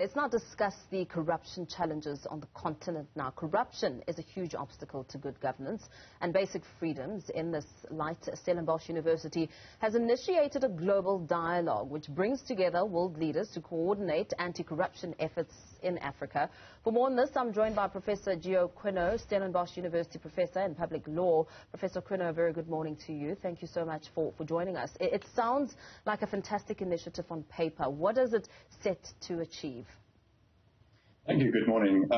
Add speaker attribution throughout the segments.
Speaker 1: Let's now discuss the corruption challenges on the continent now. Corruption is a huge obstacle to good governance and basic freedoms. In this light, Stellenbosch University has initiated a global dialogue which brings together world leaders to coordinate anti-corruption efforts in Africa. For more on this, I'm joined by Professor Quinot, Stellenbosch University Professor in Public Law. Professor Quinot, very good morning to you. Thank you so much for joining us. It sounds like a fantastic initiative on paper. What does it set to achieve?
Speaker 2: Thank you. Good morning.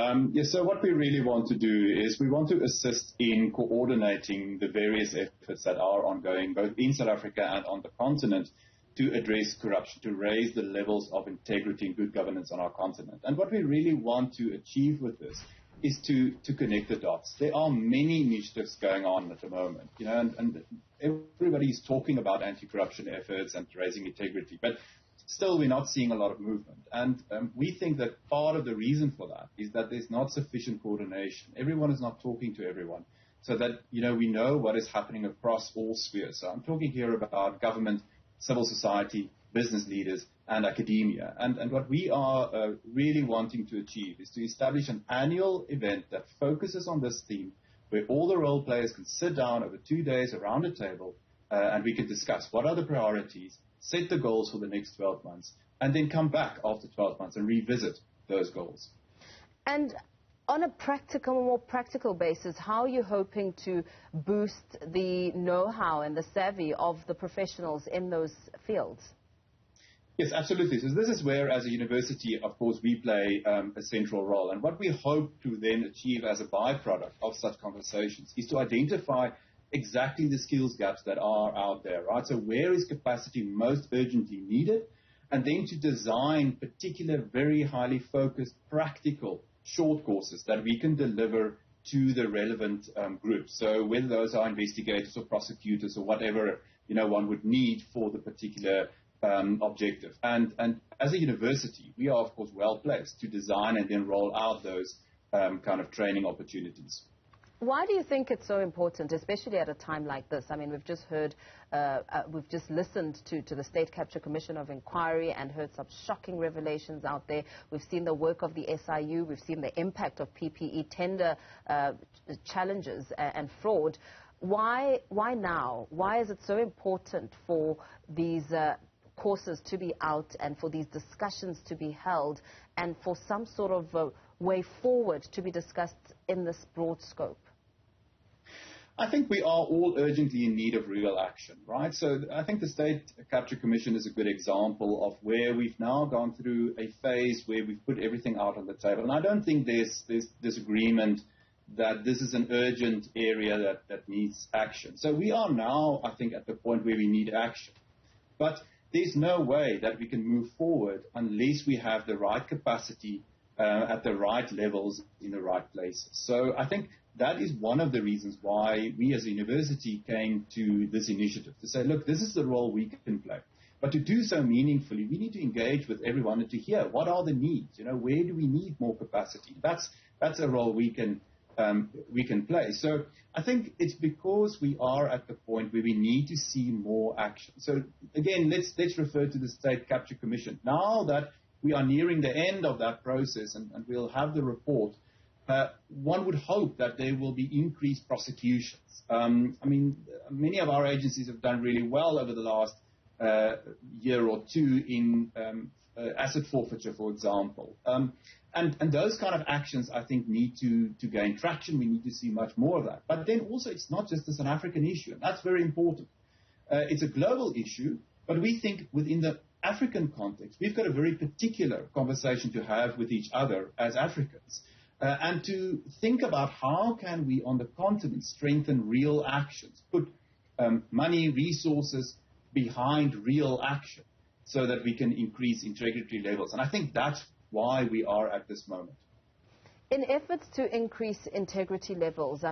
Speaker 2: So what we really want to do is we want to assist in coordinating the various efforts that are ongoing, both in South Africa and on the continent, to address corruption, to raise the levels of integrity and good governance on our continent. And what we really want to achieve with this is to connect the dots. There are many initiatives going on at the moment, and everybody is talking about anti-corruption efforts and raising integrity, but still we're not seeing a lot of movement. And we think that part of the reason for that is that there's not sufficient coordination. Everyone is not talking to everyone, so that we know what is happening across all spheres. So I'm talking here about government, civil society, business leaders, and academia. And what we are really wanting to achieve is to establish an annual event that focuses on this theme, where all the role players can sit down over 2 days around a table, and we can discuss what are the priorities, set the goals for the next 12 months, and then come back after 12 months and revisit those goals.
Speaker 1: And on a more practical basis, how are you hoping to boost the know-how and the savvy of the professionals in those fields?
Speaker 2: Yes, absolutely. So this is where, as a university, of course, we play a central role. And what we hope to then achieve as a byproduct of such conversations is to identify exactly the skills gaps that are out there, right? So where is capacity most urgently needed? And then to design particular, very highly focused, practical, short courses that we can deliver to the relevant groups. So whether those are investigators or prosecutors or whatever, one would need for the particular objective. And as a university, we are, of course, well placed to design and then roll out those kind of training opportunities.
Speaker 1: Why do you think it's so important, especially at a time like this? I mean, we've just heard, we've just listened to the State Capture Commission of Inquiry and heard some shocking revelations out there. We've seen the work of the SIU. We've seen the impact of PPE tender challenges and fraud. Why now? Why is it so important for these courses to be out and for these discussions to be held and for some sort of way forward to be discussed in this broad scope?
Speaker 2: I think we are all urgently in need of real action, right? So I think the State Capture Commission is a good example of where we've now gone through a phase where we've put everything out on the table. And I don't think there's disagreement that this is an urgent area that needs action. So we are now, I think, at the point where we need action. But there's no way that we can move forward unless we have the right capacity at the right levels in the right places. So I think that is one of the reasons why we as a university came to this initiative, to say, look, this is the role we can play. But to do so meaningfully, we need to engage with everyone and to hear what are the needs, where do we need more capacity? That's a role we can play. So I think it's because we are at the point where we need to see more action. So again, let's refer to the State Capture Commission. Now that we are nearing the end of that process and we'll have the report, one would hope that there will be increased prosecutions. Many of our agencies have done really well over the last year or two in asset forfeiture, for example. And those kind of actions, I think, need to gain traction. We need to see much more of that. But then also, it's not just a South African issue, and that's very important. It's a global issue, but we think within the African context, we've got a very particular conversation to have with each other as Africans. And to think about how can we on the continent strengthen real actions, put money, resources behind real action so that we can increase integrity levels. And I think that's why we are at this moment.
Speaker 1: In efforts to increase integrity levels,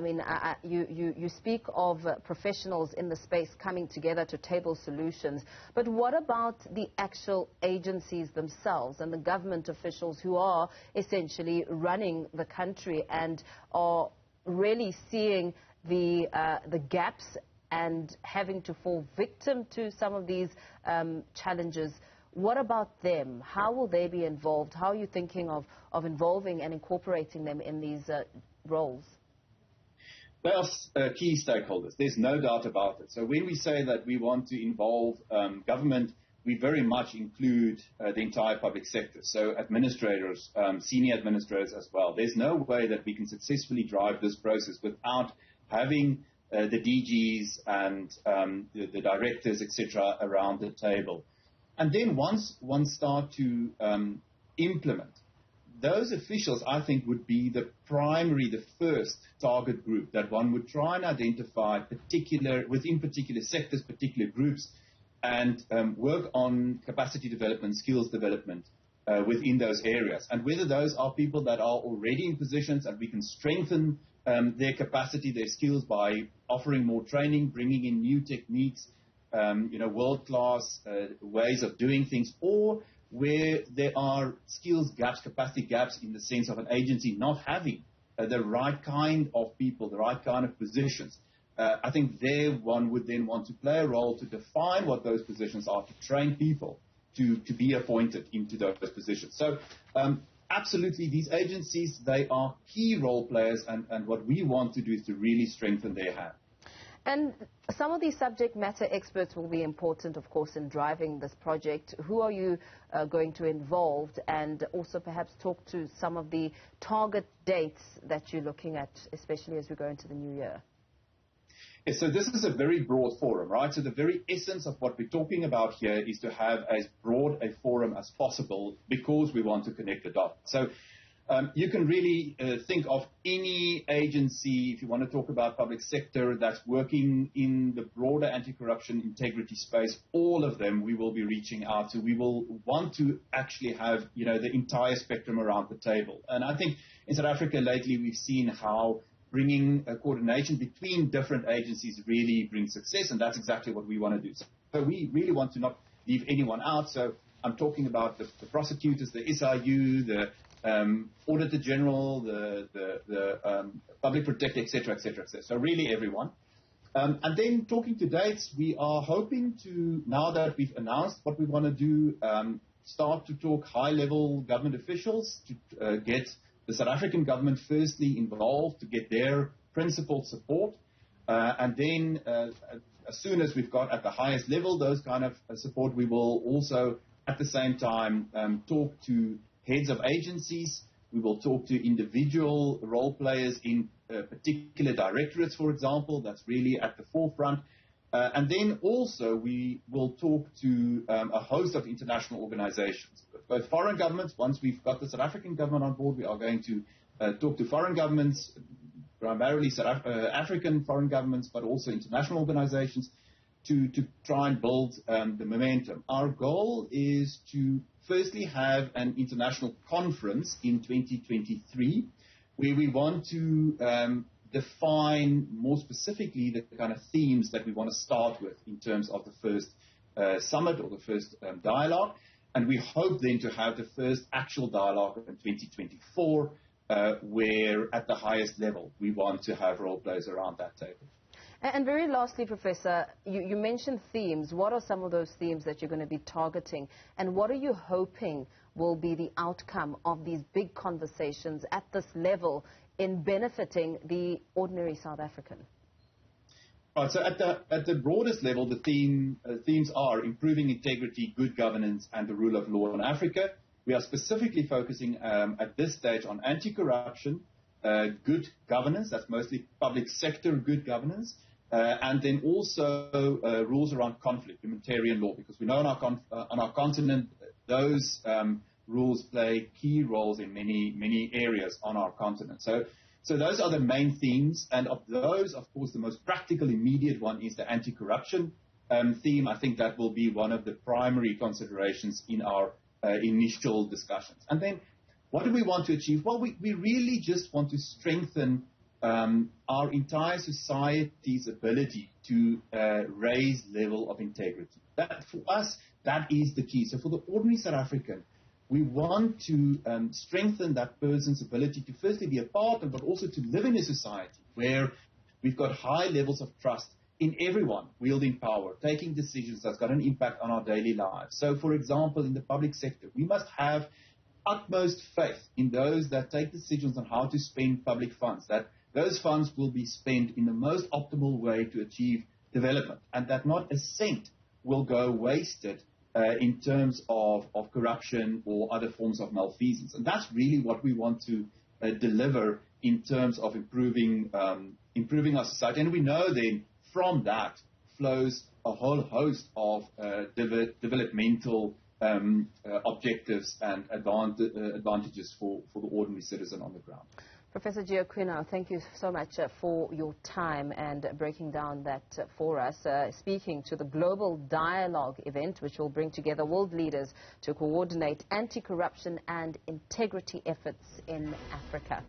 Speaker 1: you speak of professionals in the space coming together to table solutions, but what about the actual agencies themselves and the government officials who are essentially running the country and are really seeing the gaps and having to fall victim to some of these challenges? What about them? How will they be involved? How are you thinking of involving and incorporating them in these roles?
Speaker 2: They are key stakeholders. There's no doubt about it. So when we say that we want to involve government, we very much include the entire public sector. So administrators, senior administrators as well. There's no way that we can successfully drive this process without having the DGs and the directors, etc., around the table. And then once one start to implement, those officials, I think, would be the first target group that one would try and identify within particular sectors, particular groups, and work on capacity development, skills development within those areas. And whether those are people that are already in positions and we can strengthen their capacity, their skills by offering more training, bringing in new techniques, world-class ways of doing things, or where there are skills gaps, capacity gaps in the sense of an agency not having the right kind of people, the right kind of positions. I think there one would then want to play a role to define what those positions are, to train people to be appointed into those positions. So absolutely, these agencies, they are key role players, and what we want to do is to really strengthen their hand.
Speaker 1: And some of these subject matter experts will be important, of course, in driving this project. Who are you going to involve, and also perhaps talk to some of the target dates that you're looking at, especially as we go into the new year?
Speaker 2: Yes, so this is a very broad forum, right? So the very essence of what we're talking about here is to have as broad a forum as possible because we want to connect the dots. So you can really think of any agency, if you want to talk about public sector, that's working in the broader anti-corruption integrity space. All of them we will be reaching out to. We will want to actually have, the entire spectrum around the table. And I think in South Africa lately we've seen how bringing a coordination between different agencies really brings success, and that's exactly what we want to do. So we really want to not leave anyone out. So I'm talking about the prosecutors, the SIU, the Auditor General, the Public Protector, etc., etc., etc. So really everyone. And then talking to dates, we are hoping to, now that we've announced what we want to do, start to talk high-level government officials to get the South African government firstly involved, to get their principled support. And then as soon as we've got at the highest level those kind of support, we will also at the same time talk to heads of agencies. We will talk to individual role players in particular directorates, for example. That's really at the forefront. And then also we will talk to a host of international organizations, both foreign governments. Once we've got the South African government on board, we are going to talk to foreign governments, primarily African foreign governments, but also international organizations, to try and build the momentum. Our goal is to firstly have an international conference in 2023 where we want to define more specifically the kind of themes that we want to start with in terms of the first summit or the first dialogue. And we hope then to have the first actual dialogue in 2024 where at the highest level we want to have role players around that table.
Speaker 1: And very lastly, Professor, you mentioned themes. What are some of those themes that you're going to be targeting? And what are you hoping will be the outcome of these big conversations at this level in benefiting the ordinary South African?
Speaker 2: Right, so at the broadest level, the themes are improving integrity, good governance, and the rule of law in Africa. We are specifically focusing at this stage on anti-corruption, good governance, that's mostly public sector good governance, and then also rules around conflict, humanitarian law, because we know on our continent those rules play key roles in many areas on our continent. So those are the main themes, and of those, of course, the most practical, immediate one is the anti-corruption theme. I think that will be one of the primary considerations in our initial discussions. And then what do we want to achieve? Well, we really just want to strengthen our entire society's ability to raise level of integrity. That, for us, that is the key. So for the ordinary South African, we want to strengthen that person's ability to firstly be a part of, but also to live in a society where we've got high levels of trust in everyone wielding power, taking decisions that's got an impact on our daily lives. So, for example, in the public sector, we must have utmost faith in those that take decisions on how to spend public funds, that those funds will be spent in the most optimal way to achieve development, and that not a cent will go wasted in terms of corruption or other forms of malfeasance. And that's really what we want to deliver in terms of improving our society. And we know then from that flows a whole host of developmental objectives and advantages for the ordinary citizen on the ground.
Speaker 1: Professor Quinot, thank you so much for your time and breaking down that for us, speaking to the Global Dialogue event, which will bring together world leaders to coordinate anti-corruption and integrity efforts in Africa.